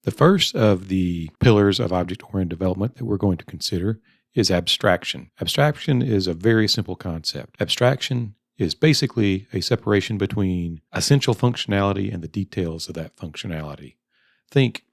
The first of the pillars of object-oriented development that we're going to consider is abstraction. Abstraction is a very simple concept. Abstraction is basically a separation between essential functionality and the details of that functionality. Think,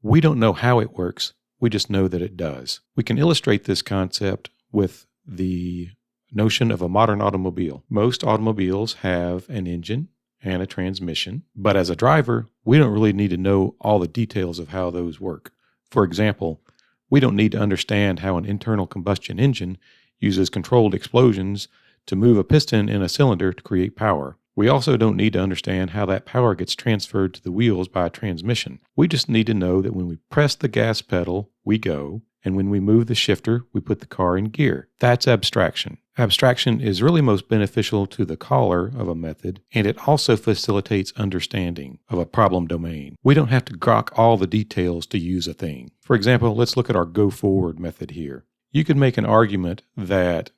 we don't know how it works, we just know that it does. We can illustrate this concept with the notion of a modern automobile. Most automobiles have an engine and a transmission, but as a driver, we don't really need to know all the details of how those work. For example, we don't need to understand how an internal combustion engine uses controlled explosions to move a piston in a cylinder to create power. We also don't need to understand how that power gets transferred to the wheels by a transmission. We just need to know that when we press the gas pedal, we go, and when we move the shifter, we put the car in gear. That's abstraction. Abstraction is really most beneficial to the caller of a method, and it also facilitates understanding of a problem domain. We don't have to grok all the details to use a thing. For example, let's look at our go forward method here. You could make an argument that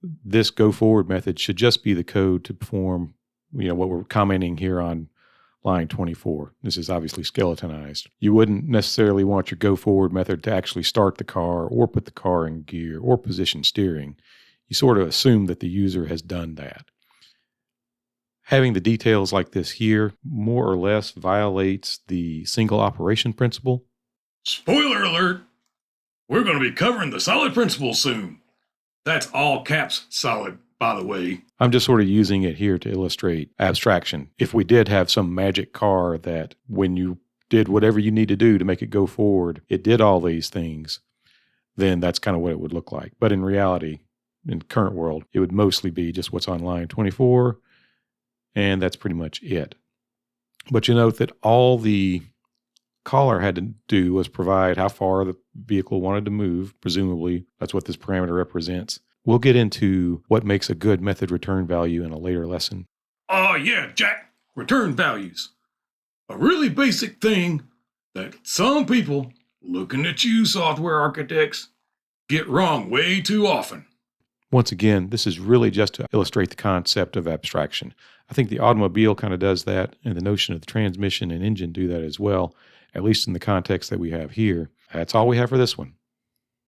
this go forward method should just be the code to perform what we're commenting here on line 24. This is obviously skeletonized. You wouldn't necessarily want your go forward method to actually start the car or put the car in gear or position steering. You sort of assume that the user has done that. Having the details like this here more or less violates the single operation principle. Spoiler alert! We're going to be covering the solid principle soon. That's all caps solid, by the way. I'm just sort of using it here to illustrate abstraction. If we did have some magic car that when you did whatever you need to do to make it go forward, it did all these things, then that's kind of what it would look like. But in reality, in the current world, it would mostly be just what's on line 24, and that's pretty much it. But you note that all the caller had to do was provide how far the vehicle wanted to move. Presumably, that's what this parameter represents. We'll get into what makes a good method return value in a later lesson. Oh yeah, Jack, return values. A really basic thing that some people, looking at you software architects, get wrong way too often. Once again, this is really just to illustrate the concept of abstraction. I think the automobile kind of does that, and the notion of the transmission and engine do that as well, at least in the context that we have here. That's all we have for this one.